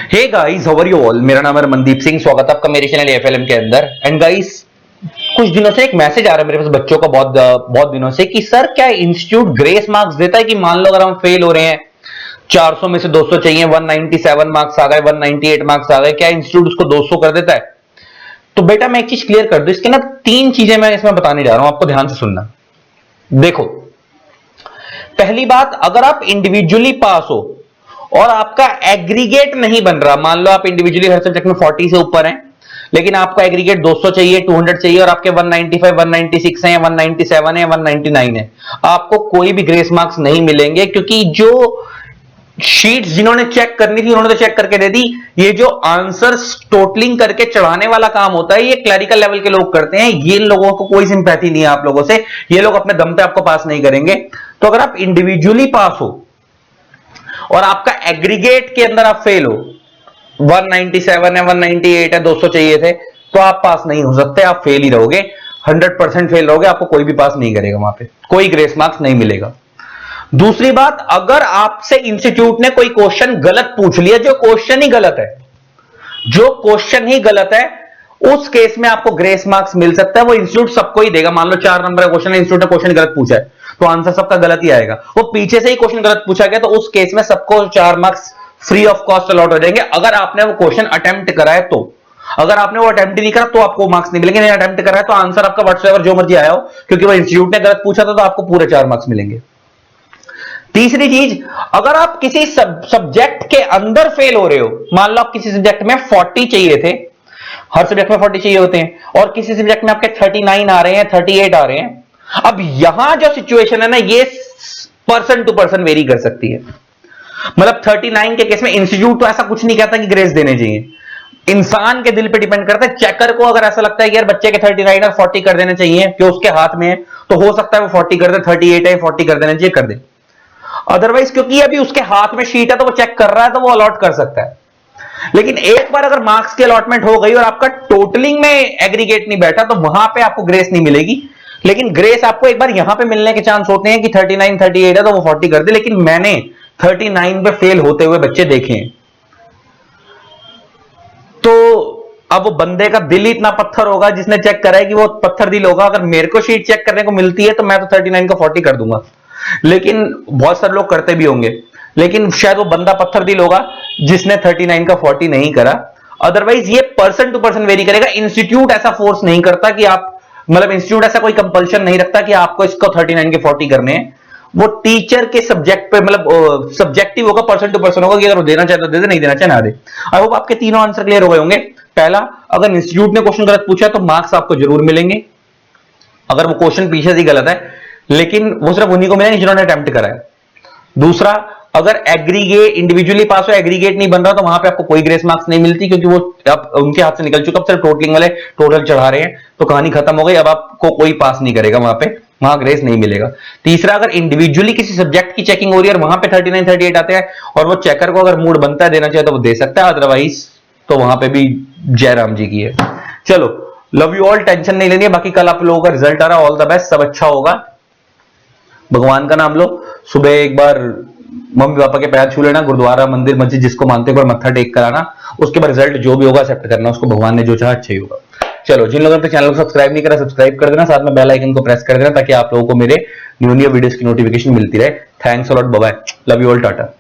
Hey guys, how are you all. मेरा नाम है मनदीप सिंह। स्वागत है आपका मेरे चैनल एएफएलएम के अंदर। एंड गाइस, कुछ दिनों से एक मैसेज आ रहा है मेरे पास बच्चों का बहुत दिनों से कि सर क्या इंस्टीट्यूट ग्रेस मार्क्स देता है कि मान लो अगर हम फेल हो रहे हैं 400 में से 200 चाहिए, 197 मार्क्स आ गए, 198 मार्क्स आ गए, क्या इंस्टीट्यूट उसको 200 कर देता है? तो बेटा मैं एक चीज क्लियर कर दूं, इसके ना 3 चीजें मैं इसमें बताने जा रहा हूं, आपको ध्यान से सुनना। देखो, पहली बात, अगर आप इंडिविजुअली पास हो और आपका एग्रीगेट नहीं बन रहा, मान लो आप इंडिविजुअली हर सब्जेक्ट में 40 से ऊपर हैं लेकिन आपको एग्रीगेट 200 चाहिए, 200 चाहिए और आपके 195, 196 हैं, 197 है, 199 है, आपको कोई भी ग्रेस मार्क्स नहीं मिलेंगे, क्योंकि जो शीट्स जिन्होंने चेक करनी थी उन्होंने तो चेक करके दे दी। ये जो आंसर्स टोटलिंग करके चढ़ाने वाला काम होता है ये क्लरिकल लेवल के लोग करते हैं। ये लोगों को कोई सिंपैथी नहीं है आप लोगों से, ये लोग अपने दम पे आपको पास नहीं करेंगे। तो अगर आप इंडिविजुअली पास हो और आपका एग्रीगेट के अंदर आप फेल हो, 197 है, 198 है, 200 चाहिए थे, तो आप पास नहीं हो सकते, आप फेल ही रहोगे, 100% फेल रहोगे, आपको कोई भी पास नहीं करेगा, वहां पे कोई ग्रेस मार्क्स नहीं मिलेगा। दूसरी बात, अगर आपसे इंस्टीट्यूट ने कोई क्वेश्चन गलत पूछ लिया, जो क्वेश्चन ही गलत है, जो क्वेश्चन ही गलत है, उस केस में आपको ग्रेस मार्क्स मिल सकता है। वो इंस्टीट्यूट सबको ही देगा। मान लो 4 नंबर का क्वेश्चन है, इंस्टीट्यूट ने क्वेश्चन गलत पूछा है तो आंसर सबका गलत ही आएगा। वो पीछे से ही क्वेश्चन गलत पूछा गया तो उस केस में सबको 4 marks free of cost allot हो जाएंगे। अगर आपने वो क्वेश्चन अटेम्प्ट करा है तो, अगर आपने वो अटेम्प्ट नहीं करा तो आपको मार्क्स नहीं मिलेंगे। नहीं अटेम्प्ट करा है तो आंसर आपका व्हाट्सएवर जो मर्जी आया हो, क्योंकि वो इंस्टीट्यूट ने गलत पूछा था तो आपको पूरे 4 मार्क्स मिलेंगे। तीसरी चीज, अगर आप किसी सब्जेक्ट के अंदर फेल हो रहे हो, मान लो आप किसी सब्जेक्ट में 40 चाहिए थे, हर सब्जेक्ट में 40 चाहिए होते हैं, और किसी सब्जेक्ट में आपके 39 आ रहे हैं, 38 आ रहे हैं। अब यहां जो सिचुएशन है ना, ये पर्सन टू पर्सन वेरी कर सकती है। मतलब 39 के केस में इंस्टीट्यूट तो ऐसा कुछ नहीं कहता कि ग्रेस देने चाहिए, इंसान के दिल पे डिपेंड करता है। चेकर को अगर ऐसा लगता है कि यार बच्चे के 39 और 40 कर देने चाहिए, जो उसके हाथ में है, तो हो सकता है वो 40 कर दे, 38 है 40 कर देना चाहिए, कर दे। अदरवाइज क्योंकि अभी उसके हाथ में शीट है तो वो चेक कर रहा है तो वो अलॉट कर सकता है। लेकिन एक बार अगर मार्क्स की अलॉटमेंट हो गई और आपका टोटलिंग में एग्रीगेट नहीं बैठा तो वहां पे आपको ग्रेस नहीं मिलेगी। लेकिन ग्रेस आपको एक बार यहां पे मिलने के चांस होते हैं कि 39 38 है तो वो 40 कर दे। लेकिन मैंने 39 पे फेल होते हुए बच्चे देखे हैं। तो अब वो बंदे का दिल ही इतना पत्थर होगा जिसने चेक करा है कि वो पत्थर दिल होगा। अगर मेरे को शीट चेक करने को मिलती है तो मैं तो 39 को 40 कर दूंगा। लेकिन बहुत सारे लोग करते भी होंगे, लेकिन शायद वो बंदा पत्थर दिल होगा जिसने 39 का 40 नहीं करा। अदरवाइज ये पर्सन टू पर्सन वेरी करेगा। इंस्टीट्यूट ऐसा फोर्स नहीं करता कि आप, मतलब इंस्टीट्यूट ऐसा कोई कंपल्शन नहीं रखता कि आपको इसको 39 के 40 करने हैं। वो टीचर के सब्जेक्ट पे, मतलब सब्जेक्टिव होगा, पर्सन टू पर्सन होगा कि अगर वो देना चाहे तो दे दे, नहीं देना चाहे ना दे। आई होप आपके तीनों आंसर क्लियर हो गए होंगे। पहला, अगर इंस्टीट्यूट ने क्वेश्चन गलत पूछा तो मार्क्स आपको जरूर मिलेंगे, अगर वो क्वेश्चन पीछे से गलत है, लेकिन वो सिर्फ उन्हीं को मिलेंगे जिन्होंने अटेम्प्ट करा है। दूसरा, अगर एग्रीगेट इंडिविजुअली पास हो, एग्रीगेट नहीं बन रहा तो वहां पे आपको कोई ग्रेस मार्क्स नहीं मिलती, क्योंकि वो अब उनके हाथ से निकल चुका। अब सिर्फ टोटलिंग वाले टोटल चढ़ा रहे हैं तो कहानी खत्म हो गई। अब आपको कोई पास नहीं करेगा, वहां पे वहां ग्रेस नहीं मिलेगा। तीसरा, अगर इंडिविजुअली किसी सब्जेक्ट की चेकिंग हो रही है और वहां पे 39 38 आते हैं और वो चेकर को अगर मूड बनता है देना चाहिए तो वो दे सकता है, अदरवाइज तो वहां पे भी जयराम जी की है। चलो, लव यू ऑल, टेंशन नहीं लेनी है। बाकी कल आप लोगों का रिजल्ट आ रहा है, ऑल द बेस्ट, सब अच्छा होगा। भगवान का नाम लो, सुबह एक बार मम्मी पापा के पैर छू लेना, गुरुद्वारा मंदिर मस्जिद जिसको मानते हैं मत्था टेक कराना, उसके बाद रिजल्ट जो भी होगा एक्सेप्ट करना, उसको भगवान ने जो चाहा अच्छा ही होगा। चलो, जिन लोगों ने चैनल को सब्सक्राइब नहीं करा सब्सक्राइब कर देना, साथ में बेल आइकन को प्रेस कर देना ताकि आप लोगों को मेरे न्यू वीडियोस की नोटिफिकेशन मिलती रहे। Thanks a lot, bye bye, love you all, Tata.